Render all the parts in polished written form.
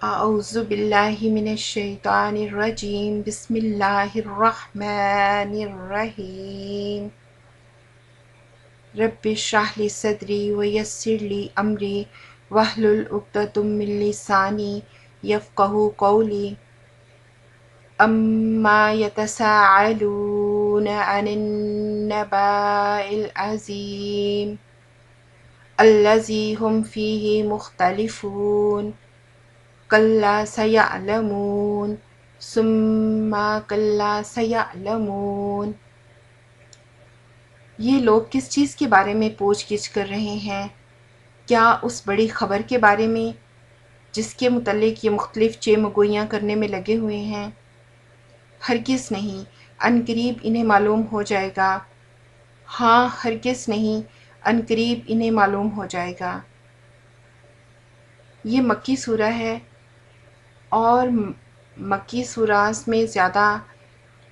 أعوذ بالله من الشيطان الرجيم بسم الله الرحمن الرحيم رب اشرح لي صدري ويسر لي أمري واحلل عقدة من لساني يفقهوا قولي أما يتساءلون عن النبأ العظيم الذي هم فيه مختلفون کلا سیعلمون ثم کلا سیعلمون۔ یہ لوگ کس چیز کے بارے میں پوچھ گچھ کر رہے ہیں؟ کیا اس بڑی خبر کے بارے میں جس کے متعلق یہ مختلف چیمگوئیاں کرنے میں لگے ہوئے ہیں؟ ہرگز نہیں، ان قریب انہیں معلوم ہو جائے گا۔ ہاں، ہرگز نہیں، ان قریب انہیں معلوم ہو جائے گا۔ یہ مکی سورہ ہے، اور مکی سوراز میں زیادہ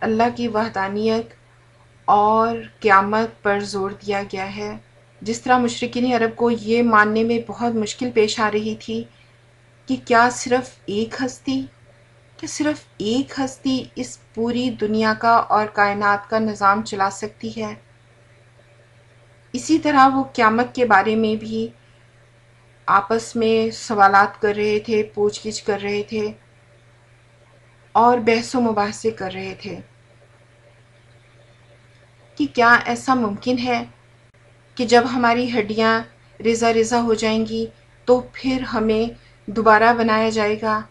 اللہ کی وحدانیت اور قیامت پر زور دیا گیا ہے۔ جس طرح مشرکین عرب کو یہ ماننے میں بہت مشکل پیش آ رہی تھی کہ کیا صرف ایک ہستی اس پوری دنیا کا اور کائنات کا نظام چلا سکتی ہے، اسی طرح وہ قیامت کے بارے میں بھی آپس میں سوالات کر رہے تھے، پوچھ گچھ کر رہے تھے اور بحث و مباحثے کر رہے تھے کہ کیا ایسا ممکن ہے کہ جب ہماری ہڈیاں ریزہ ریزہ ہو جائیں گی تو پھر ہمیں دوبارہ بنایا جائے گا؟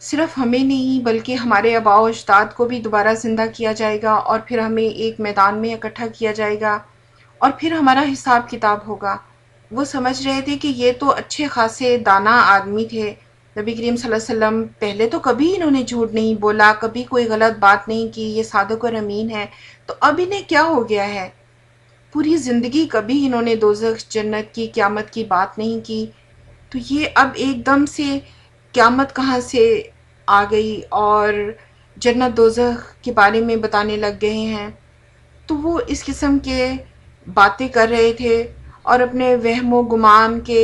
صرف ہمیں نہیں بلکہ ہمارے آباء و اجداد کو بھی دوبارہ زندہ کیا جائے گا، اور پھر ہمیں ایک میدان میں اکٹھا کیا جائے گا، اور پھر ہمارا حساب کتاب ہوگا۔ وہ سمجھ رہے تھے کہ یہ تو اچھے خاصے دانا آدمی تھے، نبی کریم صلی اللہ علیہ وسلم پہلے تو کبھی انہوں نے جھوٹ نہیں بولا، کبھی کوئی غلط بات نہیں کی، یہ صادق اور امین ہے، تو اب انہیں کیا ہو گیا ہے؟ پوری زندگی کبھی انہوں نے دوزخ، جنت کی، قیامت کی بات نہیں کی، تو یہ اب ایک دم سے قیامت کہاں سے آ گئی اور جنت دوزخ کے بارے میں بتانے لگ گئے ہیں؟ تو وہ اس قسم کے باتیں کر رہے تھے اور اپنے وہم و گمان کے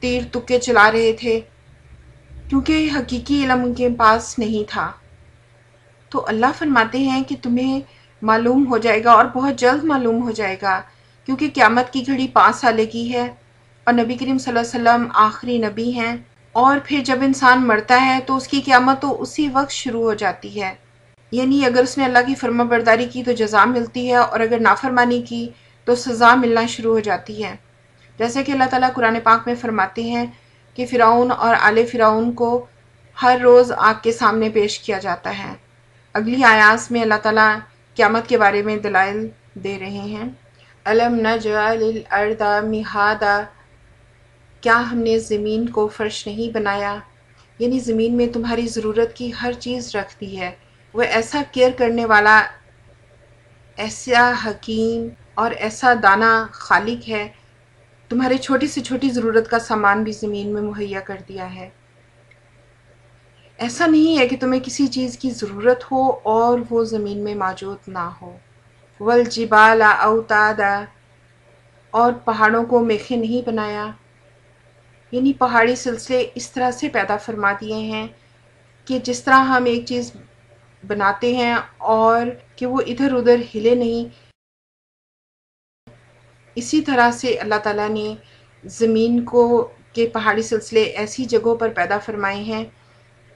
تیر تکے چلا رہے تھے، کیونکہ حقیقی علم ان کے پاس نہیں تھا۔ تو اللہ فرماتے ہیں کہ تمہیں معلوم ہو جائے گا، اور بہت جلد معلوم ہو جائے گا، کیونکہ قیامت کی گھڑی 5 سالے کی ہے، اور نبی کریم صلی اللہ علیہ وسلم آخری نبی ہیں، اور پھر جب انسان مرتا ہے تو اس کی قیامت تو اسی وقت شروع ہو جاتی ہے۔ یعنی اگر اس نے اللہ کی فرما برداری کی تو جزا ملتی ہے، اور اگر نافرمانی کی تو سزا ملنا شروع ہو جاتی ہے۔ جیسے کہ اللہ تعالیٰ قرآن پاک میں فرماتے ہیں کہ فرعون اور آل فرعون کو ہر روز آگ کے سامنے پیش کیا جاتا ہے۔ اگلی آیات میں اللہ تعالیٰ قیامت کے بارے میں دلائل دے رہے ہیں۔ الم نجعل الارض مہادا، کیا ہم نے زمین کو فرش نہیں بنایا؟ یعنی زمین میں تمہاری ضرورت کی ہر چیز رکھ دی ہے۔ وہ ایسا کیئر کرنے والا، ایسا حکیم اور ایسا دانا خالق ہے، تمہارے چھوٹی سے چھوٹی ضرورت کا سامان بھی زمین میں مہیا کر دیا ہے۔ ایسا نہیں ہے کہ تمہیں کسی چیز کی ضرورت ہو اور وہ زمین میں موجود نہ ہو۔ والجبال اوتادا، اور پہاڑوں کو میخیں نہیں بنایا، یعنی پہاڑی سلسلے اس طرح سے پیدا فرما دیے ہیں کہ جس طرح ہم ایک چیز بناتے ہیں اور کہ وہ ادھر ادھر ہلے نہیں، اسی طرح سے اللہ تعالیٰ نے زمین کو کے پہاڑی سلسلے ایسی جگہوں پر پیدا فرمائے ہیں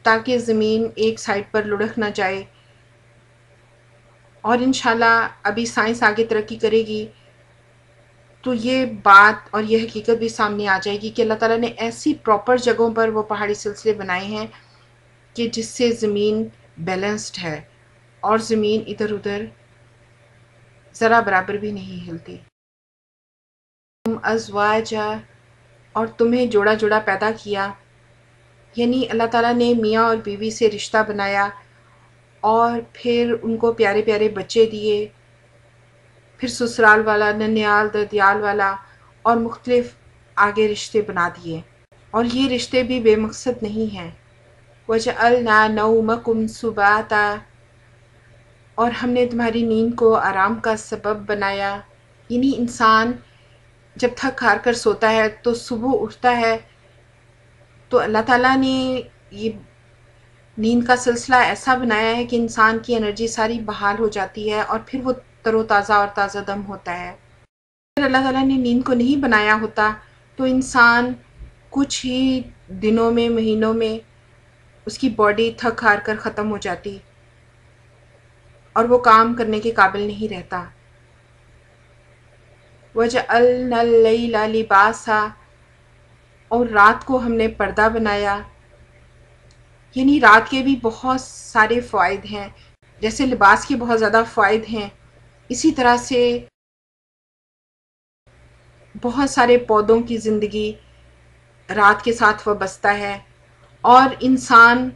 تاکہ زمین ایک سائڈ پر لڑک نہ جائے۔ اور انشاءاللہ ابھی سائنس آگے ترقی کرے گی تو یہ بات اور یہ حقیقت بھی سامنے آ جائے گی کہ اللہ تعالیٰ نے ایسی پراپر جگہوں پر وہ پہاڑی سلسلے بنائے ہیں کہ جس سے زمین بیلنسڈ ہے اور زمین ادھر ادھر ذرا برابر بھی نہیں ہلتی۔ ازواجا، اور تمہیں جوڑا جوڑا پیدا کیا، یعنی اللہ تعالیٰ نے میاں اور بیوی سے رشتہ بنایا اور پھر ان کو پیارے پیارے بچے دیے، پھر سسرال والا، ننیال، ددیال والا اور مختلف آگے رشتے بنا دیے، اور یہ رشتے بھی بے مقصد نہیں ہیں۔ وَجَعَلْنَا نَوْمَكُمْ سُبَاتًا، اور ہم نے تمہاری نیند کو آرام کا سبب بنایا۔ یعنی انسان جب تھک ہار کر سوتا ہے تو صبح اٹھتا ہے تو اللہ تعالیٰ نے یہ نیند کا سلسلہ ایسا بنایا ہے کہ انسان کی انرجی ساری بحال ہو جاتی ہے اور پھر وہ تر و تازہ اور تازہ دم ہوتا ہے۔ اگر اللہ تعالیٰ نے نیند کو نہیں بنایا ہوتا تو انسان کچھ ہی دنوں میں، مہینوں میں اس کی باڈی تھک ہار کر ختم ہو جاتی اور وہ کام کرنے کے قابل نہیں رہتا۔ وَجَعَلْنَا اللَّيْلَ لِبَاسًا، اور رات کو ہم نے پردہ بنایا۔ یعنی رات کے بھی بہت سارے فوائد ہیں، جیسے لباس کے بہت زیادہ فوائد ہیں، اسی طرح سے بہت سارے پودوں کی زندگی رات کے ساتھ وابستہ ہے، اور انسان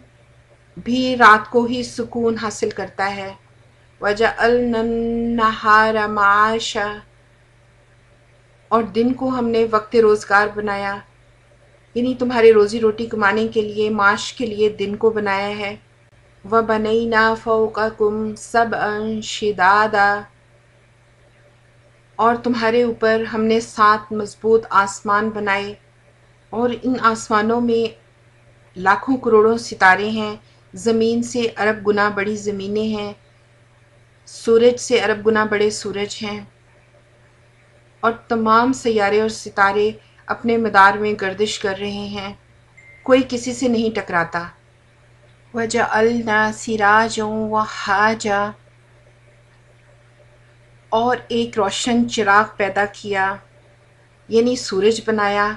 بھی رات کو ہی سکون حاصل کرتا ہے۔ وَجَعَلْنَا النَّهَارَ مَعَاشًا، اور دن کو ہم نے وقت روزگار بنایا، یعنی تمہارے روزی روٹی کمانے کے لیے، معاش کے لیے دن کو بنایا ہے۔ وَبَنَيْنَا فَوْقَكُمْ سَبْعًا شِدَادًا، اور تمہارے اوپر ہم نے 7 مضبوط آسمان بنائے، اور ان آسمانوں میں لاکھوں کروڑوں ستارے ہیں، زمین سے ارب گنا بڑی زمینیں ہیں، سورج سے ارب گنا بڑے سورج ہیں، اور تمام سیارے اور ستارے اپنے مدار میں گردش کر رہے ہیں، کوئی کسی سے نہیں ٹکراتا۔ وَجَعَلْنَا سِرَاجًا وَهَّاجًا، اور ایک روشن چراغ پیدا کیا، یعنی سورج بنایا،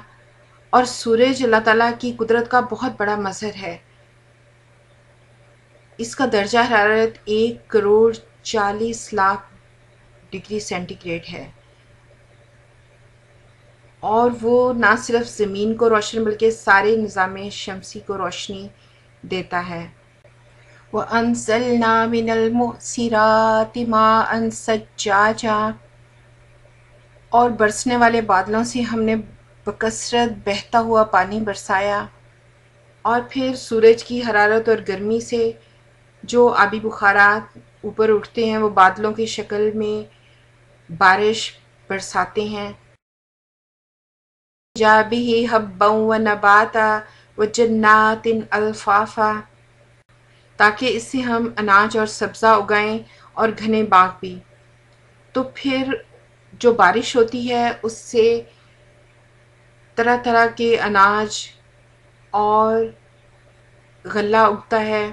اور سورج اللہ تعالیٰ کی قدرت کا بہت بڑا مظہر ہے۔ اس کا درجہ حرارت 1,40,00,000 ڈگری سینٹی گریڈ ہے، اور وہ نہ صرف زمین کو روشن بلکہ سارے نظام شمسی کو روشنی دیتا ہے۔ وَأَنزَلْنَا مِنَ الْمُعْصِرَاتِ مَاءً ثَجَّاجًا، اور برسنے والے بادلوں سے ہم نے بکثرت بہتا ہوا پانی برسایا، اور پھر سورج کی حرارت اور گرمی سے جو آبی بخارات اوپر اٹھتے ہیں وہ بادلوں کی شکل میں بارش برساتے ہیں۔ جَاءَ بِهِ حَبًّا وَنَبَاتًا وَجَنَّاتٍ أَلْفَافًا، تاکہ اس سے ہم اناج اور سبزہ اگائیں اور گھنے باغ بھی۔ تو پھر جو بارش ہوتی ہے اس سے طرح طرح کے اناج اور غلہ اگتا ہے،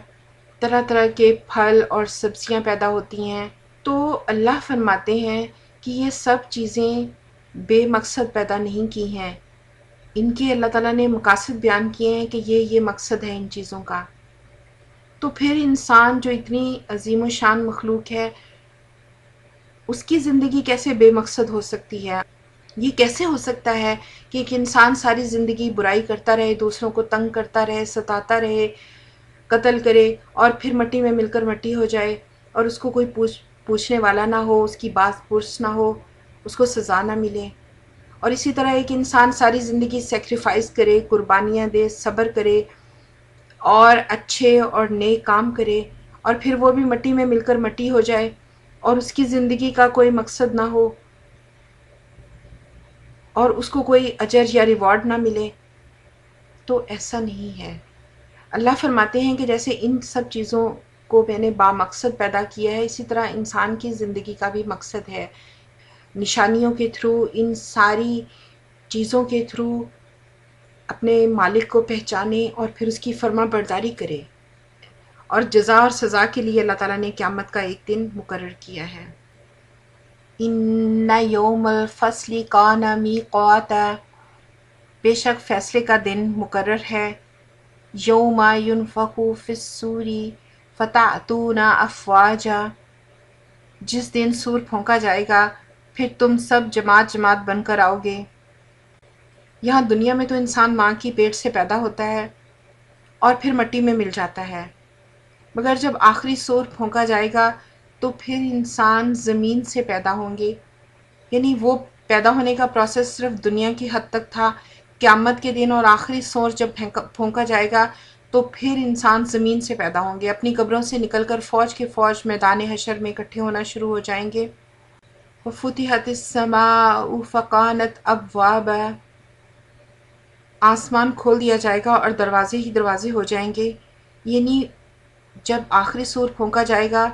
طرح طرح کے پھل اور سبزیاں پیدا ہوتی ہیں۔ تو اللہ فرماتے ہیں کہ یہ سب چیزیں بے مقصد پیدا نہیں کی ہیں، ان کے اللہ تعالیٰ نے مقاصد بیان کیے ہیں کہ یہ مقصد ہے ان چیزوں کا۔ تو پھر انسان جو اتنی عظیم و شان مخلوق ہے، اس کی زندگی کیسے بے مقصد ہو سکتی ہے؟ یہ کیسے ہو سکتا ہے کہ ایک انسان ساری زندگی برائی کرتا رہے، دوسروں کو تنگ کرتا رہے، ستاتا رہے، قتل کرے، اور پھر مٹی میں مل کر مٹی ہو جائے، اور اس کو کوئی پوچھنے والا نہ ہو، اس کی بات پرس نہ ہو، اس کو سزا نہ ملے۔ اور اسی طرح ایک انسان ساری زندگی سیکریفائس کرے، قربانیاں دے، صبر کرے، اور اچھے اور نیک کام کرے، اور پھر وہ بھی مٹی میں مل کر مٹی ہو جائے، اور اس کی زندگی کا کوئی مقصد نہ ہو، اور اس کو کوئی اجر یا ریوارڈ نہ ملے۔ تو ایسا نہیں ہے۔ اللہ فرماتے ہیں کہ جیسے ان سب چیزوں کو میں نے با مقصد پیدا کیا ہے، اسی طرح انسان کی زندگی کا بھی مقصد ہے۔ نشانیوں کے تھرو، ان ساری چیزوں کے تھرو اپنے مالک کو پہچانے اور پھر اس کی فرما برداری کرے، اور جزا اور سزا کے لیے اللہ تعالیٰ نے قیامت کا ایک دن مقرر کیا ہے۔ ان یوم الفصل کان میقاتا، بے شک فیصلے کا دن مقرر ہے۔ یوم ینفخ فی الصور فتأتون افواجا، جس دن سور پھونکا جائے گا پھر تم سب جماعت جماعت بن کر آؤ گے۔ یہاں دنیا میں تو انسان ماں کی پیٹ سے پیدا ہوتا ہے اور پھر مٹی میں مل جاتا ہے، مگر جب آخری سور پھونکا جائے گا تو پھر انسان زمین سے پیدا ہوں گے۔ یعنی وہ پیدا ہونے کا پروسیس صرف دنیا کی حد تک تھا، قیامت کے دن اور آخری سور جب پھونکا جائے گا تو پھر انسان زمین سے پیدا ہوں گے، اپنی قبروں سے نکل کر فوج کے فوج میدان حشر میں اکٹھے ہونا شروع ہو جائیں گے۔ وَفُتِحَتِ السَّمَاءُ فَكَانَتْ أَبْوَابًا، آسمان کھول دیا جائے گا اور دروازے ہی دروازے ہو جائیں گے، یعنی جب آخری سور پھونکا جائے گا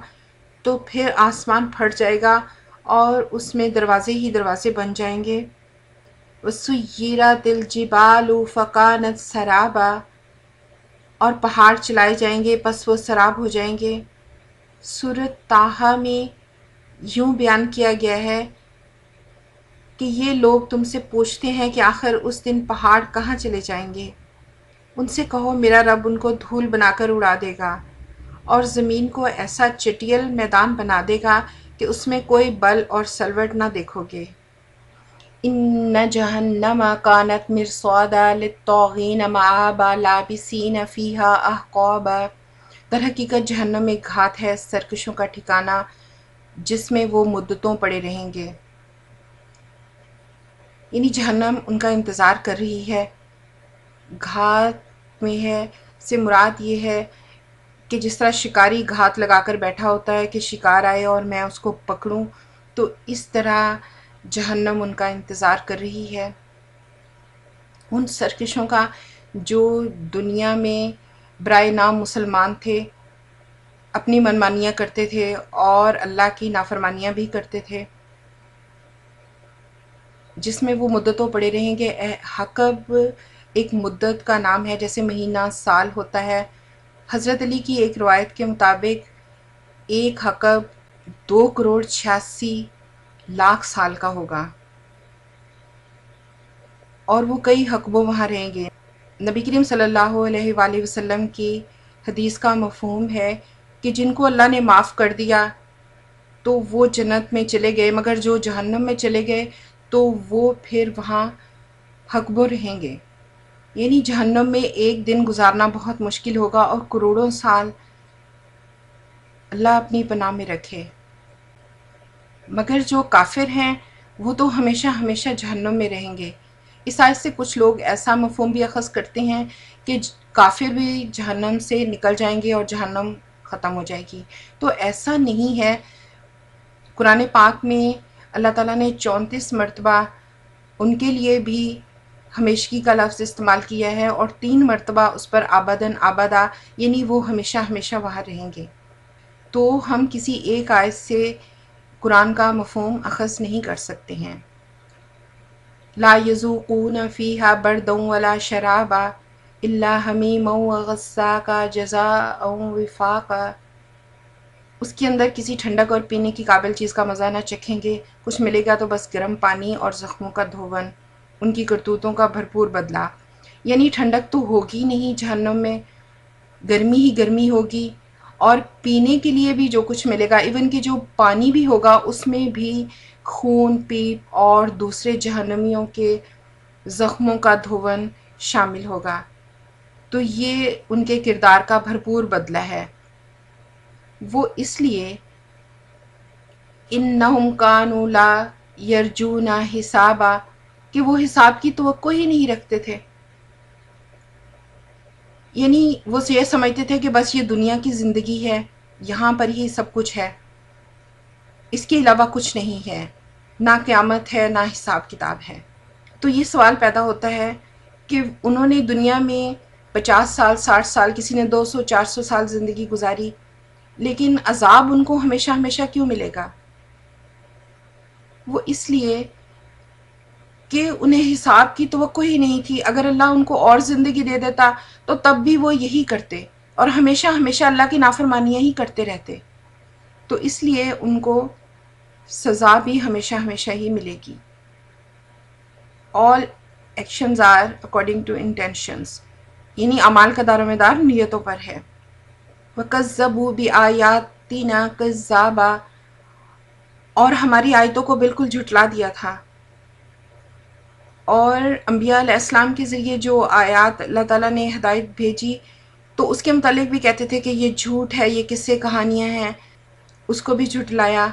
تو پھر آسمان پھٹ جائے گا اور اس میں دروازے ہی دروازے بن جائیں گے۔ وَسُيِّرَتِ الْجِبَالُ فَكَانَتْ سَرَابًا، اور پہاڑ چلائے جائیں گے پس وہ سراب ہو جائیں گے۔ سورۃ طٰہٰ میں یوں بیان کیا گیا ہے کہ یہ لوگ تم سے پوچھتے ہیں کہ آخر اس دن پہاڑ کہاں چلے جائیں گے؟ ان سے کہو میرا رب ان کو دھول بنا کر اڑا دے گا اور زمین کو ایسا چٹیل میدان بنا دے گا کہ اس میں کوئی بل اور سلوٹ نہ دیکھو گے۔ ان جہنم کانت مرصادا للطاغین مآبا لابثین فیہا احقابا، در حقیقت جہنم ایک گھات ہے سرکشوں کا ٹھکانہ جس میں وہ مدتوں پڑے رہیں گے۔ یعنی جہنم ان کا انتظار کر رہی ہے۔ گھات میں ہے سے مراد یہ ہے کہ جس طرح شکاری گھات لگا کر بیٹھا ہوتا ہے کہ شکار آئے اور میں اس کو پکڑوں، تو اس طرح جہنم ان کا انتظار کر رہی ہے، ان سرکشوں کا جو دنیا میں برائے نام مسلمان تھے، اپنی منمانیاں کرتے تھے اور اللہ کی نافرمانیاں بھی کرتے تھے، جس میں وہ مدتوں پڑے رہیں گے۔ حقب ایک مدت کا نام ہے، جیسے مہینہ سال ہوتا ہے۔ حضرت علی کی ایک روایت کے مطابق ایک حقب 2,86,00,000 سال کا ہوگا اور وہ کئی حقبوں وہاں رہیں گے۔ نبی کریم صلی اللہ علیہ وآلہ وسلم کی حدیث کا مفہوم ہے کہ جن کو اللہ نے معاف کر دیا تو وہ جنت میں چلے گئے، مگر جو جہنم میں چلے گئے تو وہ پھر وہاں حقبوں رہیں گے۔ یعنی جہنم میں ایک دن گزارنا بہت مشکل ہوگا اور کروڑوں سال اللہ اپنی پناہ میں رکھے۔ مگر جو کافر ہیں وہ تو ہمیشہ ہمیشہ جہنم میں رہیں گے۔ اس آیت سے کچھ لوگ ایسا مفہوم بھی اخذ کرتے ہیں کہ کافر بھی جہنم سے نکل جائیں گے اور جہنم ختم ہو جائے گی، تو ایسا نہیں ہے۔ قرآن پاک میں اللہ تعالیٰ نے 34 مرتبہ ان کے لیے بھی ہمیشگی کا لفظ استعمال کیا ہے اور 3 مرتبہ اس پر آبداً آبادہ، یعنی وہ ہمیشہ ہمیشہ وہاں رہیں گے۔ تو ہم کسی ایک آیت سے قرآن کا مفہوم اخذ نہیں کر سکتے ہیں۔ لا یذوقون فیہا بردا ولا شرابا الا حمیما وغساقا جزاء وفاقا، اس کے اندر کسی ٹھنڈک اور پینے کی قابل چیز کا مزہ نہ چکھیں گے، کچھ ملے گا تو بس گرم پانی اور زخموں کا دھون، ان کی کرتوتوں کا بھرپور بدلہ۔ یعنی ٹھنڈک تو ہوگی نہیں جہنم میں، گرمی ہی گرمی ہوگی، اور پینے کے لیے بھی جو کچھ ملے گا، ایون کہ جو پانی بھی ہوگا اس میں بھی خون پیپ اور دوسرے جہنمیوں کے زخموں کا دھون شامل ہوگا۔ تو یہ ان کے کردار کا بھرپور بدلہ ہے۔ وہ اس لیے انہم کانوا لا یرجون حسابا، کہ وہ حساب کی توقع ہی نہیں رکھتے تھے۔ یعنی وہ یہ سمجھتے تھے کہ بس یہ دنیا کی زندگی ہے، یہاں پر ہی سب کچھ ہے، اس کے علاوہ کچھ نہیں ہے، نہ قیامت ہے نہ حساب کتاب ہے۔ تو یہ سوال پیدا ہوتا ہے کہ انہوں نے دنیا میں 50 سال 60 سال، کسی نے 200 400 سال زندگی گزاری، لیکن عذاب ان کو ہمیشہ ہمیشہ کیوں ملے گا؟ وہ اس لیے کہ انہیں حساب کی توقع ہی نہیں تھی۔ اگر اللہ ان کو اور زندگی دے دیتا تو تب بھی وہ یہی کرتے اور ہمیشہ ہمیشہ اللہ کی نافرمانیاں ہی کرتے رہتے، تو اس لیے ان کو سزا بھی ہمیشہ ہمیشہ ہی ملے گی۔ All actions are according to intentions، یعنی اعمال کا دار و مدار نیتوں پر ہے۔ وَكَذَّبُوا بِآيَاتِنَا كَذَّابًا، اور ہماری آیتوں کو بالکل جھٹلا دیا تھا، اور انبیاء علیہ السلام کے ذریعے جو آیات اللہ تعالیٰ نے ہدایت بھیجی تو اس کے متعلق بھی کہتے تھے کہ یہ جھوٹ ہے، یہ قصے کہانیاں ہیں، اس کو بھی جھٹلایا۔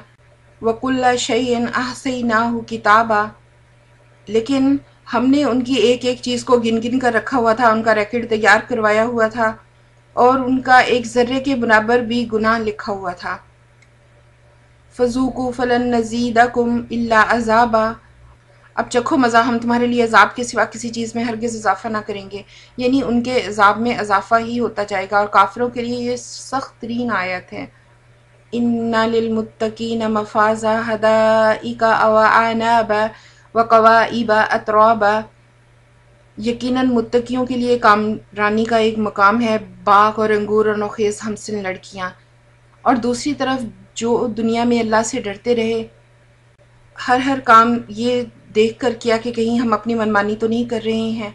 وَكُلَّ شَيْءٍ أَحْصَيْنَاهُ كِتَابًا، لیکن ہم نے ان کی ایک ایک چیز کو گن گن کر رکھا ہوا تھا، ان کا ریکارڈ تیار کروایا ہوا تھا، اور ان کا ایک ذرے کے برابر بھی گناہ لکھا ہوا تھا۔ فَذُوقُوا فَلَن نَّزِيدَكُمْ إِلَّا عَذَابًا، اب چکھو مزہ، ہم تمہارے لیے عذاب کے سوا کسی چیز میں ہرگز اضافہ نہ کریں گے، یعنی ان کے عذاب میں اضافہ ہی ہوتا جائے گا، اور کافروں کے لیے یہ سخت ترین آیت ہے۔ ان للمتقین مفازا حدائق واعناب وقوائب اترابا، یقیناً متقیوں کے لیے کامرانی کا ایک مقام ہے، باغ اور انگور اور نوخیز ہمسن لڑکیاں۔ اور دوسری طرف جو دنیا میں اللہ سے ڈرتے رہے، ہر کام یہ دیکھ کر کیا کہ کہیں ہم اپنی منمانی تو نہیں کر رہے ہیں،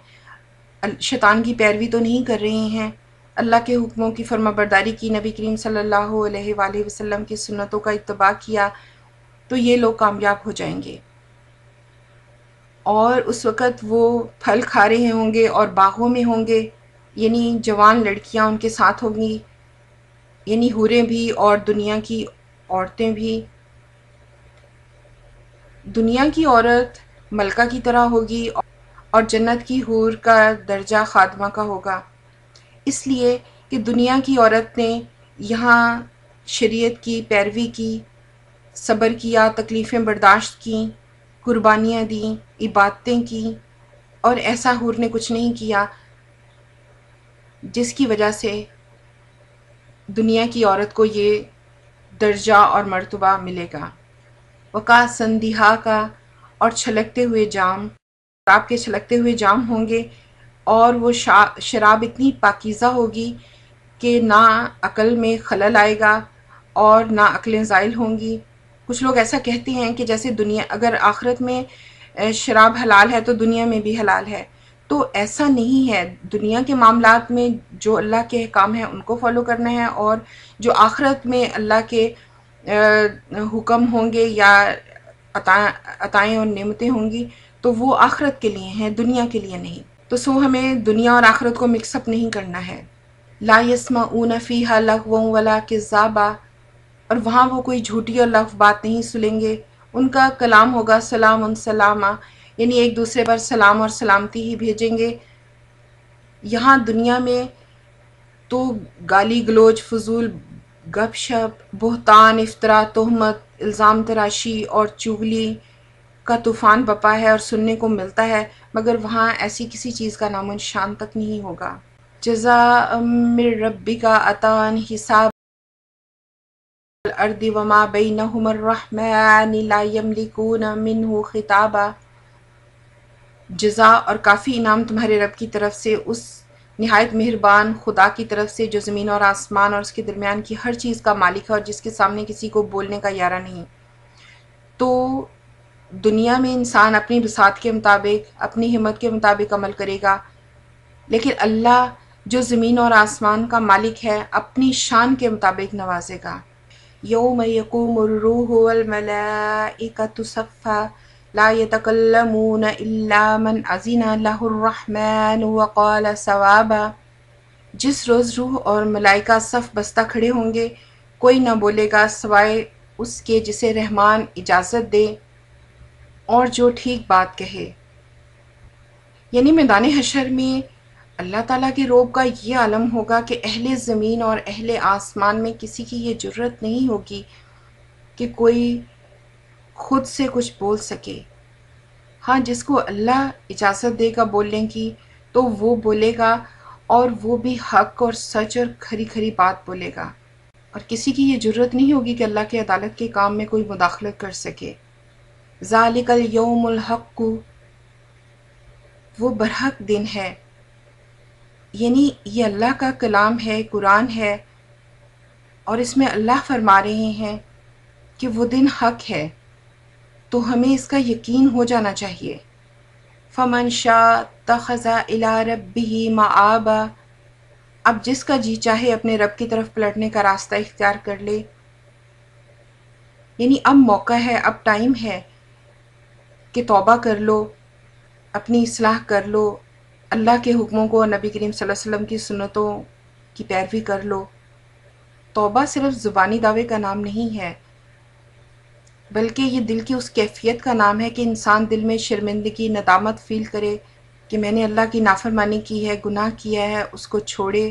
شیطان کی پیروی تو نہیں کر رہے ہیں، اللہ کے حکموں کی فرما برداری کی، نبی کریم صلی اللہ علیہ وآلہ وسلم کی سنتوں کا اتباع کیا، تو یہ لوگ کامیاب ہو جائیں گے۔ اور اس وقت وہ پھل کھا رہے ہوں گے اور باغوں میں ہوں گے، یعنی جوان لڑکیاں ان کے ساتھ ہوں گی، یعنی حوریں بھی اور دنیا کی عورتیں بھی۔ دنیا کی عورت ملکہ کی طرح ہوگی اور جنت کی حور کا درجہ خادمہ کا ہوگا، اس لیے کہ دنیا کی عورت نے یہاں شریعت کی پیروی کی، صبر کیا، تکلیفیں برداشت کیں، قربانیاں دیں، عبادتیں کیں، اور ایسا حور نے کچھ نہیں کیا جس کی وجہ سے دنیا کی عورت کو یہ درجہ اور مرتبہ ملے گا۔ وقا سندھا کا، اور چھلکتے ہوئے جام، شراب کے چھلکتے ہوئے جام ہوں گے، اور وہ شراب اتنی پاکیزہ ہوگی کہ نہ عقل میں خلل آئے گا اور نہ عقلیں زائل ہوں گی۔ کچھ لوگ ایسا کہتے ہیں کہ جیسے اگر آخرت میں شراب حلال ہے تو دنیا میں بھی حلال ہے، تو ایسا نہیں ہے۔ دنیا کے معاملات میں جو اللہ کے احکام ہیں ان کو فالو کرنا ہے، اور جو آخرت میں اللہ کے حکم ہوں گے یا عطائیں اور نعمتیں ہوں گی تو وہ آخرت کے لیے ہیں، دنیا کے لیے نہیں۔ تو ہمیں دنیا اور آخرت کو مکس اپ نہیں کرنا ہے۔ لا يسمعون فیہا لغوا ولا کذابا، اور وہاں وہ کوئی جھوٹی اور لغو بات نہیں سنیں گے، ان کا کلام ہوگا سلام سلاما، یعنی ایک دوسرے پر سلام اور سلامتی ہی بھیجیں گے۔ یہاں دنیا میں تو گالی گلوچ، فضول گپ شپ، بہتان، افطرا، تہمت، الزام تراشی اور چغلی کا طوفان بپا ہے اور سننے کو ملتا ہے، مگر وہاں ایسی کسی چیز کا نام و نشان تک نہیں ہوگا۔ جزاء من ربک عطاء حساب الارض وما بینہما الرحمن لا یملکون منہ خطابا، جزا اور کافی انعام تمہارے رب کی طرف سے، اس نہایت مہربان خدا کی طرف سے جو زمین اور آسمان اور اس کے درمیان کی ہر چیز کا مالک ہے اور جس کے سامنے کسی کو بولنے کا یارہ نہیں۔ تو دنیا میں انسان اپنی بساط کے مطابق، اپنی ہمت کے مطابق عمل کرے گا، لیکن اللہ جو زمین اور آسمان کا مالک ہے اپنی شان کے مطابق نوازے گا۔ یوم یقوم الروح والملائکۃ صفا لا یتکلمون الا من اذن لہ الرحمن وقال صوابا، جس روز روح اور ملائکہ صف بستہ کھڑے ہوں گے، کوئی نہ بولے گا سوائے اس کے جسے رحمان اجازت دے اور جو ٹھیک بات کہے۔ یعنی میدان حشر میں اللہ تعالیٰ کے روب کا یہ عالم ہوگا کہ اہل زمین اور اہل آسمان میں کسی کی یہ جرت نہیں ہوگی کہ کوئی خود سے کچھ بول سکے۔ ہاں، جس کو اللہ اجازت دے گا بولنے کی تو وہ بولے گا، اور وہ بھی حق اور سچ اور کھری کھری بات بولے گا، اور کسی کی یہ جرت نہیں ہوگی کہ اللہ کے عدالت کے کام میں کوئی مداخلت کر سکے۔ ذالک الیوم الحق، وہ برحق دن ہے، یعنی یہ اللہ کا کلام ہے، قرآن ہے، اور اس میں اللہ فرما رہے ہیں کہ وہ دن حق ہے، تو ہمیں اس کا یقین ہو جانا چاہیے۔ فمن شاء اتخذ الی ربہ مآبا، اب جس کا جی چاہے اپنے رب کی طرف پلٹنے کا راستہ اختیار کر لے، یعنی اب موقع ہے، اب ٹائم ہے کہ توبہ کر لو، اپنی اصلاح کر لو، اللہ کے حکموں کو اور نبی کریم صلی اللہ علیہ وسلم کی سنتوں کی پیروی کر لو۔ توبہ صرف زبانی دعوے کا نام نہیں ہے، بلکہ یہ دل کی اس کیفیت کا نام ہے کہ انسان دل میں شرمندگی، ندامت فیل کرے کہ میں نے اللہ کی نافرمانی کی ہے، گناہ کیا ہے، اس کو چھوڑے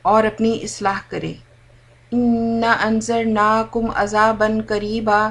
اور اپنی اصلاح کرے۔ اِنَّا أَنذَرْنَاكُمْ عَذَابًا قَرِيبًا،